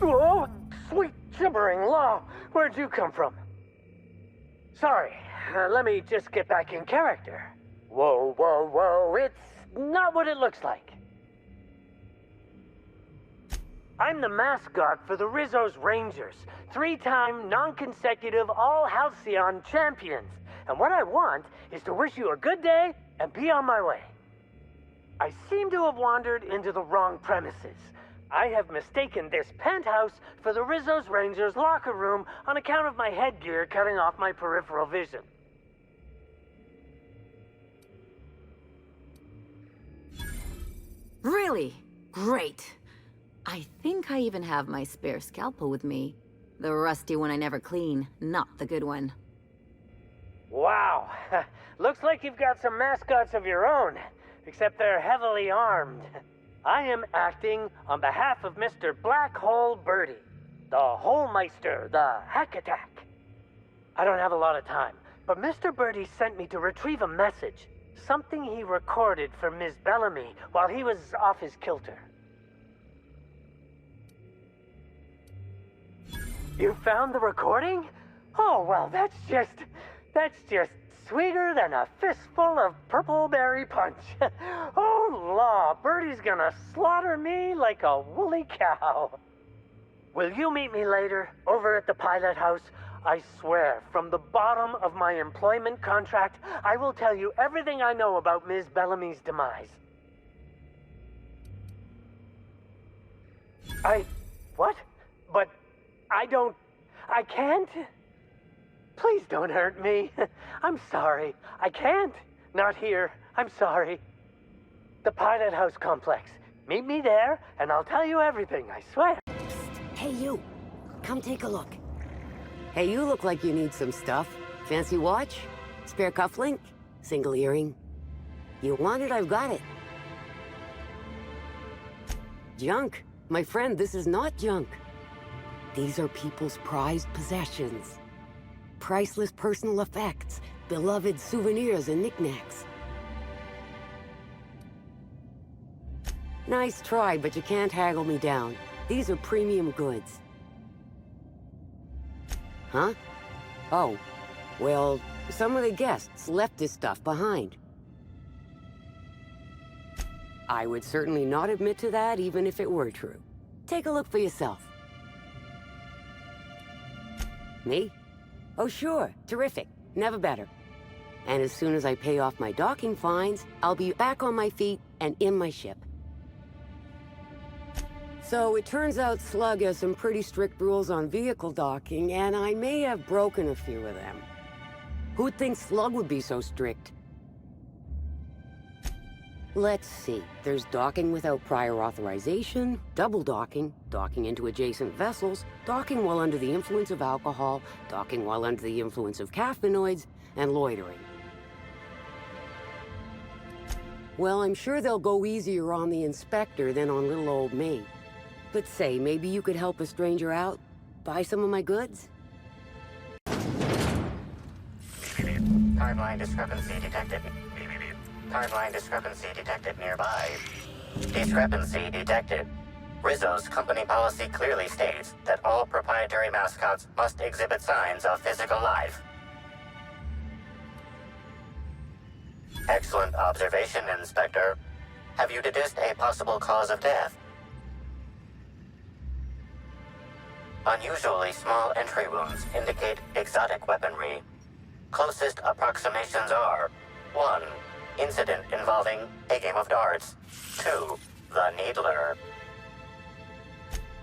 Whoa, sweet gibbering law. Where'd you come from? Sorry, let me just get back in character. Whoa, whoa, whoa, it's not what it looks like. I'm the mascot for the Rizzo's Rangers, 3-time, non-consecutive All-Halcyon champions. And what I want is to wish you a good day and be on my way. I seem to have wandered into the wrong premises. I have mistaken this penthouse for the Rizzo's Rangers locker room on account of my headgear cutting off my peripheral vision. Really? Great. I think I even have my spare scalpel with me. The rusty one I never clean, not the good one. Wow. Looks like you've got some mascots of your own, except they're heavily armed. I am acting on behalf of Mr. Black Hole Birdie, the Holmeister, the Hack Attack. I don't have a lot of time, but Mr. Birdie sent me to retrieve a message, something he recorded for Ms. Bellamy while he was off his kilter. You found the recording? Oh, well, that's just sweeter than a fistful of purple berry punch. Oh, law, Birdie's gonna slaughter me like a woolly cow. Will you meet me later, over at the pilot house? I swear, from the bottom of my employment contract, I will tell you everything I know about Ms. Bellamy's demise. What? But I can't? Please don't hurt me. I'm sorry. I can't. Not here. I'm sorry. The Pilot House complex. Meet me there, and I'll tell you everything, I swear. Hey, you. Come take a look. Hey, you look like you need some stuff. Fancy watch? Spare cufflink? Single earring? You want it, I've got it. Junk. My friend, this is not junk. These are people's prized possessions. Priceless personal effects, beloved souvenirs and knickknacks. Nice try, but you can't haggle me down. These are premium goods. Huh? Oh, well, some of the guests left this stuff behind. I would certainly not admit to that, even if it were true. Take a look for yourself. Me? Oh, sure. Terrific. Never better. And as soon as I pay off my docking fines, I'll be back on my feet and in my ship. So it turns out Slug has some pretty strict rules on vehicle docking, and I may have broken a few of them. Who'd think Slug would be so strict? Let's see. There's docking without prior authorization, double docking, docking into adjacent vessels, docking while under the influence of alcohol, docking while under the influence of caffeinoids, and loitering. Well, I'm sure they'll go easier on the inspector than on little old me. But say, maybe you could help a stranger out? Buy some of my goods? Timeline discrepancy detected. Timeline discrepancy detected nearby. Discrepancy detected. Rizzo's company policy clearly states that all proprietary mascots must exhibit signs of physical life. Excellent observation, Inspector. Have you deduced a possible cause of death? Unusually small entry wounds indicate exotic weaponry. Closest approximations are 1. Incident involving a game of darts. 2. The Needler.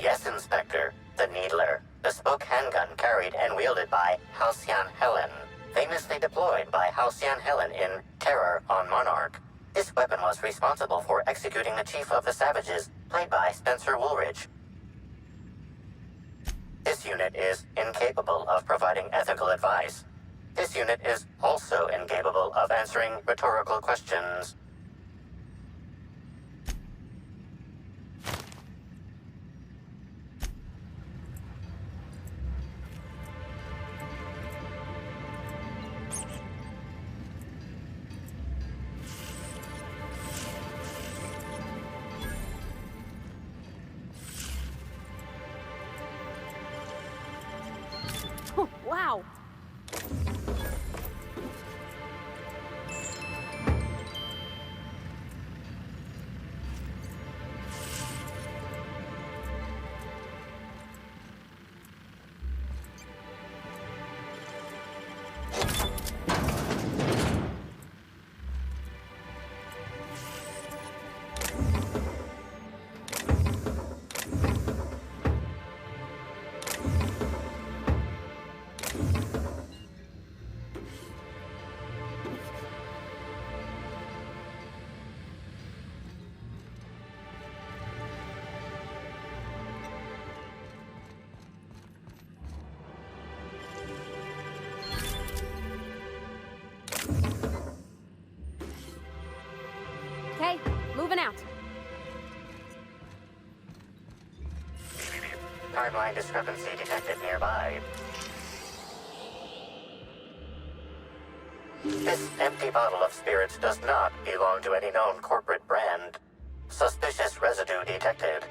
Yes, Inspector. The Needler. Bespoke handgun carried and wielded by Halcyon Helen. Famously deployed by Halcyon Helen in Terror on Monarch. This weapon was responsible for executing the Chief of the Savages, played by Spencer Woolridge. This unit is incapable of providing ethical advice. This unit is also incapable of answering rhetorical questions. Wow. Okay, moving out. Timeline discrepancy detected nearby. This empty bottle of spirits does not belong to any known corporate brand. Suspicious residue detected.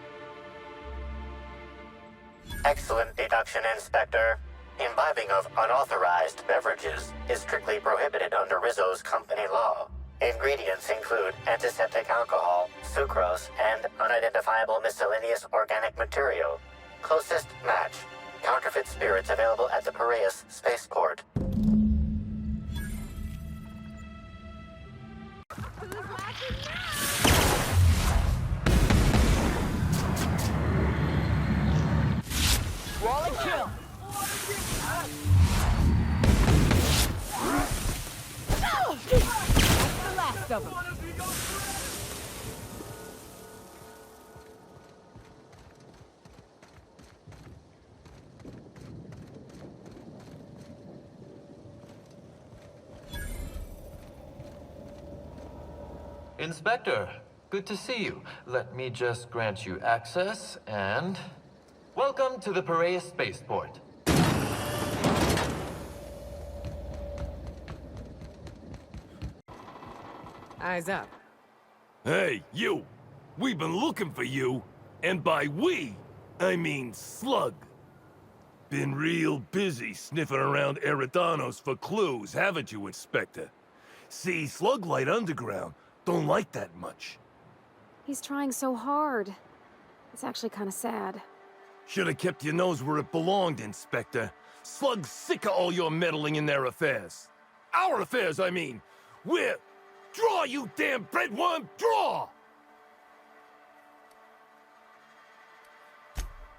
Excellent deduction, Inspector. Imbibing of unauthorized beverages is strictly prohibited under Rizzo's company law. Ingredients include antiseptic alcohol, sucrose, and unidentifiable miscellaneous organic material. Closest match. Counterfeit spirits available at the Piraeus spaceport. Roll and kill. That's the last of them. Inspector, good to see you. Let me just grant you access and... Welcome to the Piraeus spaceport. Eyes up. Hey, you! We've been looking for you, and by we, I mean Slug. Been real busy sniffing around Eridanos for clues, haven't you, Inspector? See, Slug Light Underground don't like that much. He's trying so hard. It's actually kind of sad. Should have kept your nose where it belonged, Inspector. Slug's sick of all your meddling in their affairs. Our affairs, I mean. We're... Draw, you damn breadworm, draw!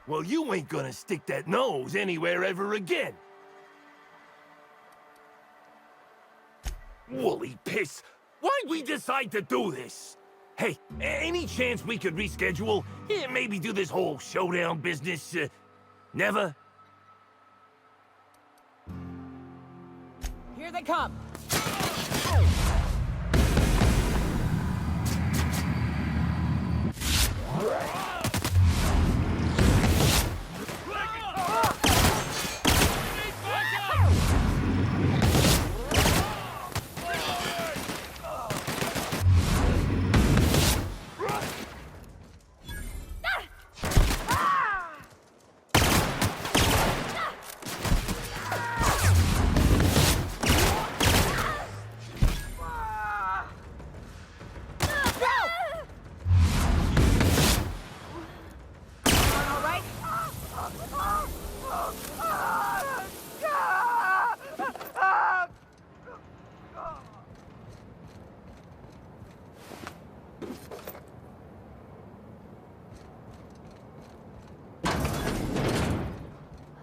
Well, you ain't gonna stick that nose anywhere ever again. Woolly piss! Why'd we decide to do this? Hey, any chance we could reschedule? Maybe do this whole showdown business, never? Here they come.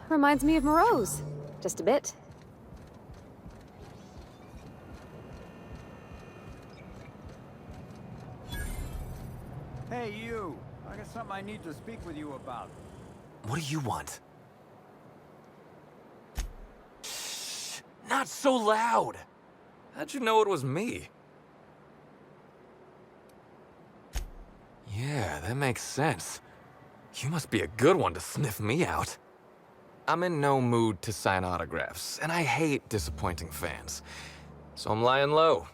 Reminds me of Moreau's. Just a bit. Hey, you! I got something I need to speak with you about. What do you want? Shh! Not so loud! How'd you know it was me? Yeah, that makes sense. You must be a good one to sniff me out. I'm in no mood to sign autographs, and I hate disappointing fans. So I'm lying low.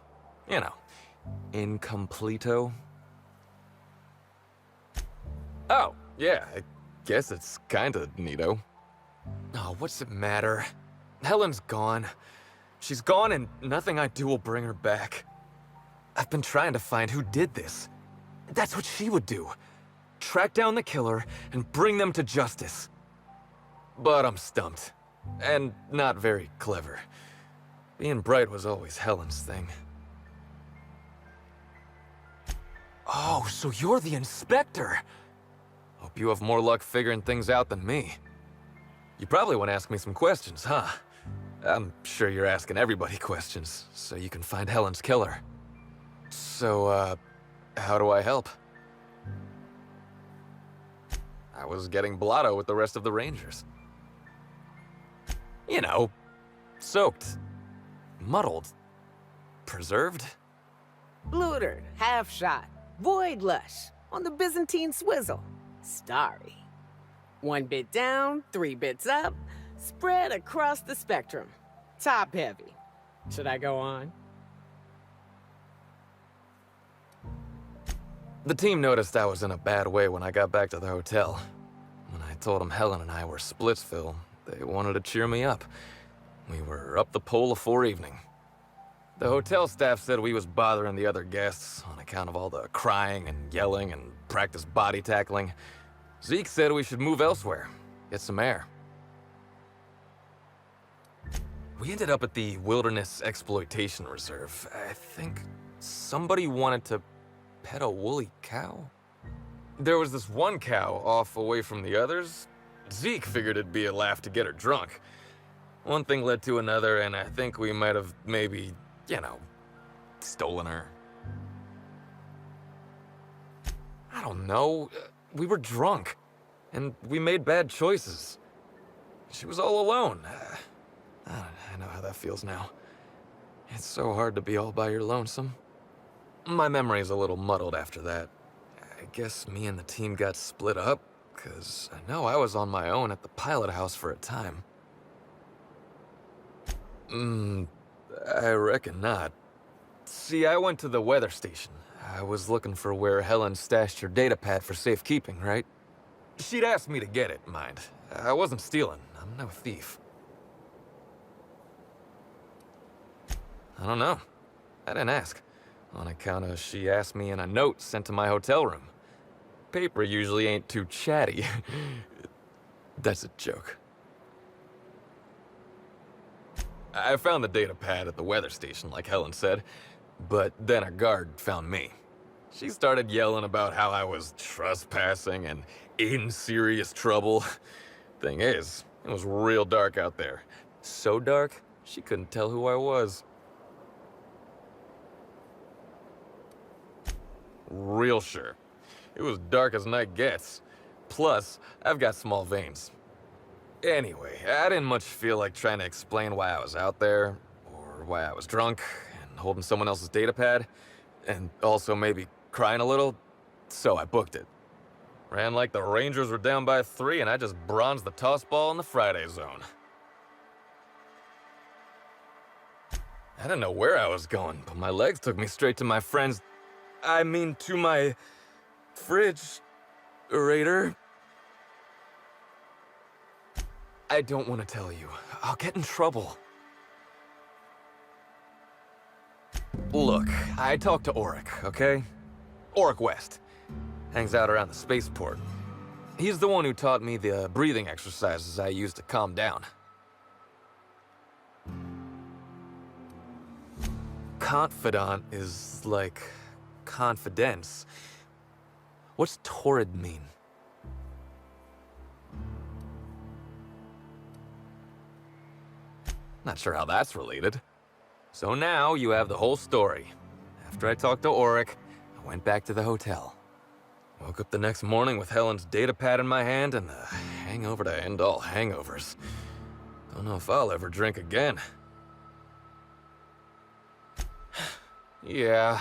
You know, incompleto. Oh, yeah, I guess it's kinda neato. Oh, what's it matter? Helen's gone. She's gone and nothing I do will bring her back. I've been trying to find who did this. That's what she would do. Track down the killer and bring them to justice. But I'm stumped. And not very clever. Being bright was always Helen's thing. Oh, so you're the inspector! Hope you have more luck figuring things out than me. You probably want to ask me some questions, huh? I'm sure you're asking everybody questions, so you can find Helen's killer. So, how do I help? I was getting blotto with the rest of the Rangers. You know, soaked, muddled, preserved. Blootered, half shot, void lush, on the Byzantine swizzle, starry. 1 bit down, 3 bits up, spread across the spectrum. Top heavy. Should I go on? The team noticed I was in a bad way when I got back to the hotel. When I told them Helen and I were Splitsville, they wanted to cheer me up. We were up the pole afore evening. The hotel staff said we was bothering the other guests on account of all the crying and yelling and practice body tackling. Zeke said we should move elsewhere, get some air. We ended up at the Wilderness Exploitation Reserve. I think somebody wanted to pet a woolly cow? There was this one cow off away from the others. Zeke figured it'd be a laugh to get her drunk. One thing led to another, and I think we might have maybe, you know, stolen her. I don't know. We were drunk, and we made bad choices. She was all alone. I know how that feels now. It's so hard to be all by your lonesome. My memory's a little muddled after that. I guess me and the team got split up, because I know I was on my own at the pilot house for a time. I reckon not. See, I went to the weather station. I was looking for where Helen stashed her datapad for safekeeping, right? She'd asked me to get it, mind. I wasn't stealing. I'm no thief. I don't know. I didn't ask. On account of she asked me in a note sent to my hotel room. Paper usually ain't too chatty. That's a joke. I found the data pad at the weather station, like Helen said, but then a guard found me. She started yelling about how I was trespassing and in serious trouble. Thing is, it was real dark out there. So dark, she couldn't tell who I was. Real sure. It was dark as night gets. Plus, I've got small veins. Anyway, I didn't much feel like trying to explain why I was out there, or why I was drunk, and holding someone else's datapad, and also maybe crying a little, so I booked it. Ran like the Rangers were down by 3, and I just bronzed the Tossball in the Friday zone. I didn't know where I was going, but my legs took me straight to my friend's... to my... fridge-rator. I don't want to tell you. I'll get in trouble. Look, I talked to Auric, okay? Auric West. Hangs out around the spaceport. He's the one who taught me the breathing exercises I use to calm down. Confidant is like confidence. What's torrid mean? Not sure how that's related. So now you have the whole story. After I talked to Auric, I went back to the hotel. Woke up the next morning with Helen's datapad in my hand and the hangover to end all hangovers. Don't know if I'll ever drink again. Yeah.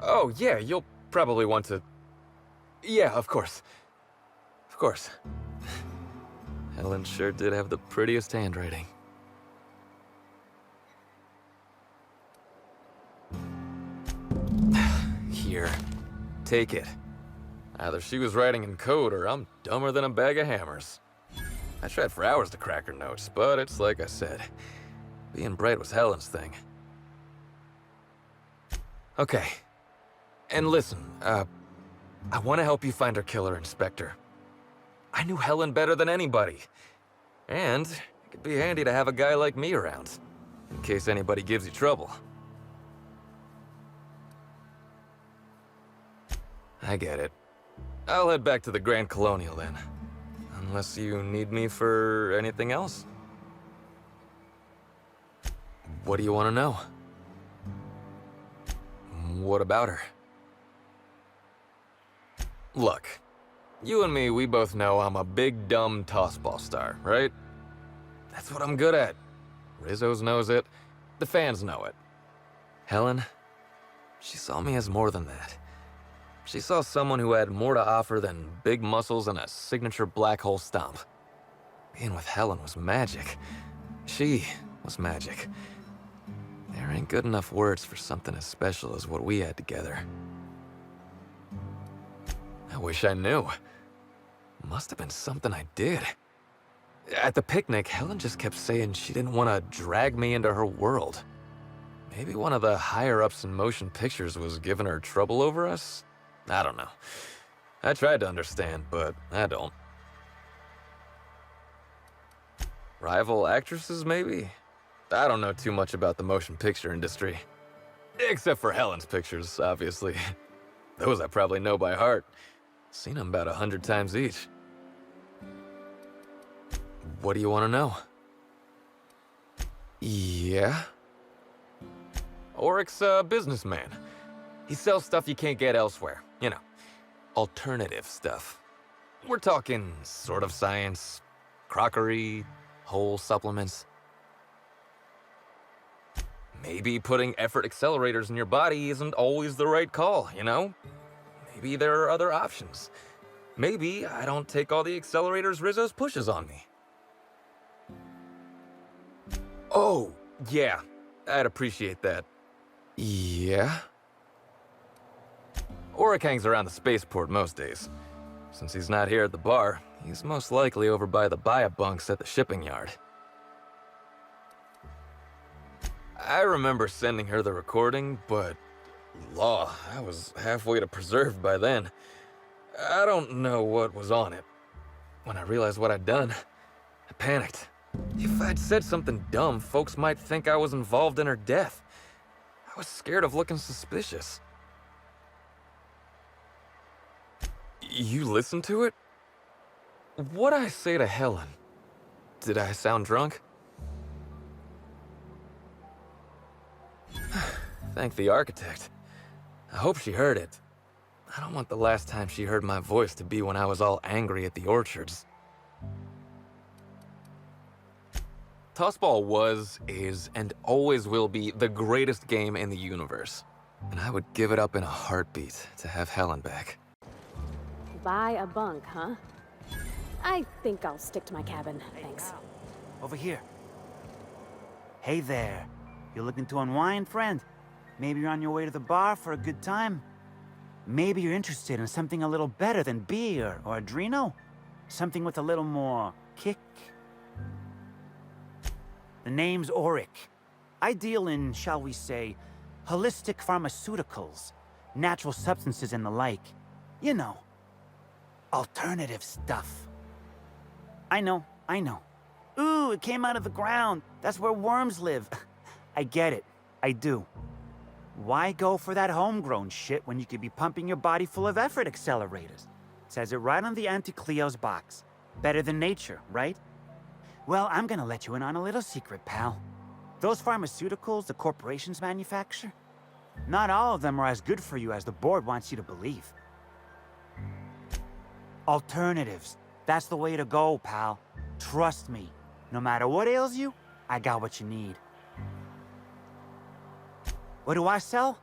Oh, yeah, you'll probably want to... Yeah, of course. Of course. Helen sure did have the prettiest handwriting. Here. Take it. Either she was writing in code or I'm dumber than a bag of hammers. I tried for hours to crack her notes, but it's like I said. Being bright was Helen's thing. Okay. And listen, I want to help you find her killer, Inspector. I knew Helen better than anybody. And it could be handy to have a guy like me around, in case anybody gives you trouble. I get it. I'll head back to the Grand Colonial then. Unless you need me for anything else. What do you want to know? What about her? Look, you and me, we both know I'm a big, dumb tossball star, right? That's what I'm good at. Rizzo's knows it. The fans know it. Helen, she saw me as more than that. She saw someone who had more to offer than big muscles and a signature black hole stomp. Being with Helen was magic. She was magic. There ain't good enough words for something as special as what we had together. I wish I knew. Must have been something I did. At the picnic, Helen just kept saying she didn't want to drag me into her world. Maybe one of the higher-ups in motion pictures was giving her trouble over us? I don't know. I tried to understand, but I don't. Rival actresses, maybe? I don't know too much about the motion picture industry. Except for Helen's pictures, obviously. Those I probably know by heart. Seen them about 100 times each. What do you want to know? Yeah? Oryx's a businessman. He sells stuff you can't get elsewhere. You know, alternative stuff. We're talking sort of science, crockery, whole supplements. Maybe putting effort accelerators in your body isn't always the right call, you know? Maybe there are other options. Maybe I don't take all the accelerators Rizzo's pushes on me. Oh, yeah. I'd appreciate that. Yeah? Oryx hangs around the spaceport most days. Since he's not here at the bar, he's most likely over by the buy-up bunks at the shipping yard. I remember sending her the recording, but law, I was halfway to preserved by then. I don't know what was on it. When I realized what I'd done, I panicked. If I'd said something dumb, folks might think I was involved in her death. I was scared of looking suspicious. You listened to it? What'd I say to Helen? Did I sound drunk? Thank the architect. I hope she heard it. I don't want the last time she heard my voice to be when I was all angry at the orchards. Tossball was, is, and always will be the greatest game in the universe. And I would give it up in a heartbeat to have Helen back. Buy a bunk, huh? I think I'll stick to my cabin, thanks. Over here. Hey there. You looking to unwind, friend? Maybe you're on your way to the bar for a good time. Maybe you're interested in something a little better than beer or Adreno. Something with a little more kick. The name's Auric. I deal in, shall we say, holistic pharmaceuticals, natural substances and the like. You know, alternative stuff. I know. Ooh, it came out of the ground. That's where worms live. I get it. I do. Why go for that homegrown shit when you could be pumping your body full of effort accelerators? Says it right on the Anti-Cleo's box. Better than nature, right? Well, I'm gonna let you in on a little secret, pal. Those pharmaceuticals the corporations manufacture, not all of them are as good for you as the board wants you to believe. Alternatives. That's the way to go, pal. Trust me. No matter what ails you, I got what you need. What do I sell?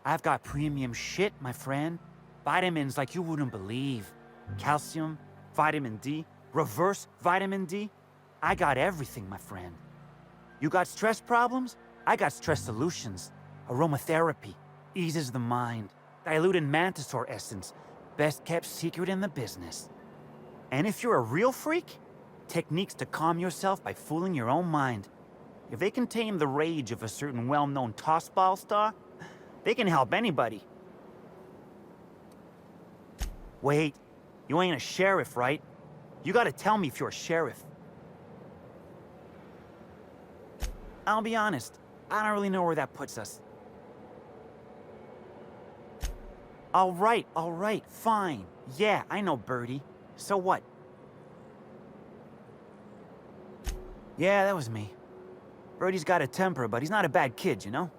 I've got premium shit, my friend. Vitamins like you wouldn't believe. Calcium, vitamin D, reverse vitamin D. I got everything, my friend. You got stress problems? I got stress solutions. Aromatherapy eases the mind. Diluted mantisaur essence Best kept secret in the business. And if you're a real freak, techniques to calm yourself by fooling your own mind. If they can tame the rage of a certain well-known Tossball star, they can help anybody. Wait, you ain't a sheriff, right? You gotta tell me if you're a sheriff. I'll be honest, I don't really know where that puts us. All right, fine. Yeah, I know Birdie. So what? Yeah, that was me. Birdie's got a temper, but he's not a bad kid, you know?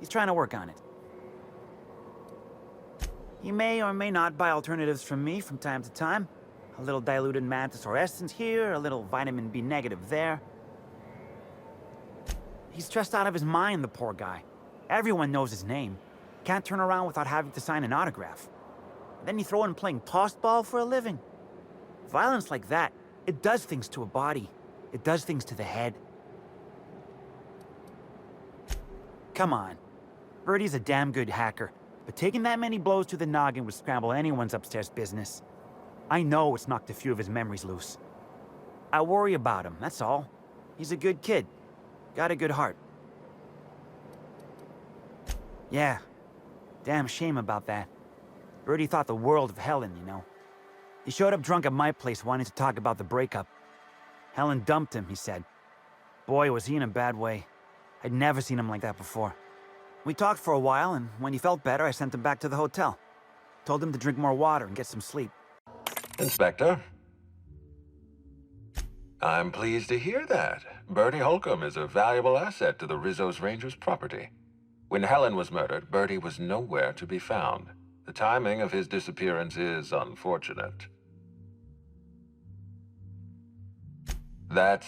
He's trying to work on it. He may or may not buy alternatives from me from time to time. A little diluted mantisaur essence here, a little vitamin B negative there. He's stressed out of his mind, the poor guy. Everyone knows his name. Can't turn around without having to sign an autograph. Then you throw in playing tossball for a living. Violence like that, it does things to a body. It does things to the head. Come on. Birdie's a damn good hacker, but taking that many blows to the noggin would scramble anyone's upstairs business. I know it's knocked a few of his memories loose. I worry about him, that's all. He's a good kid. Got a good heart. Yeah. Damn shame about that. Birdie thought the world of Helen, you know. He showed up drunk at my place wanting to talk about the breakup. Helen dumped him, he said. Boy, was he in a bad way. I'd never seen him like that before. We talked for a while, and when he felt better, I sent him back to the hotel. Told him to drink more water and get some sleep. Inspector? I'm pleased to hear that. Bertie Holcomb is a valuable asset to the Rizzo's Rangers property. When Helen was murdered, Bertie was nowhere to be found. The timing of his disappearance is unfortunate. That's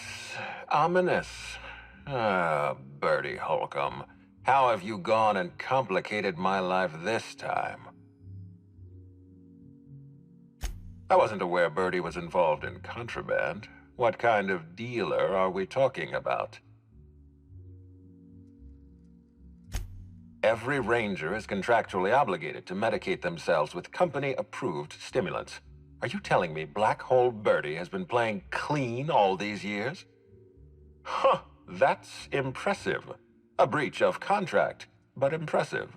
ominous. Ah, Bertie Holcomb. How have you gone and complicated my life this time? I wasn't aware Bertie was involved in contraband. What kind of dealer are we talking about? Every ranger is contractually obligated to medicate themselves with company-approved stimulants. Are you telling me Black Hole Bertie has been playing clean all these years? Huh, that's impressive. A breach of contract, but impressive.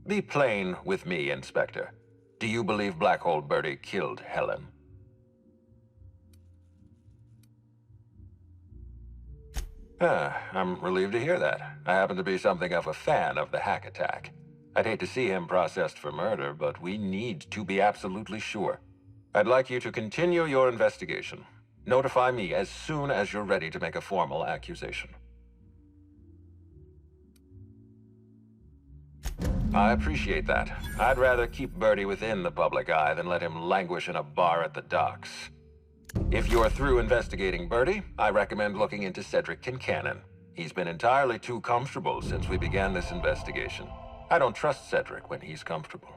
Be plain with me, Inspector. Do you believe Black Hole Bertie killed Helen? I'm relieved to hear that. I happen to be something of a fan of the hack attack. I'd hate to see him processed for murder, but we need to be absolutely sure. I'd like you to continue your investigation. Notify me as soon as you're ready to make a formal accusation. I appreciate that. I'd rather keep Bertie within the public eye than let him languish in a bar at the docks. If you're through investigating Bertie, I recommend looking into Cedric Kincannon. He's been entirely too comfortable since we began this investigation. I don't trust Cedric when he's comfortable.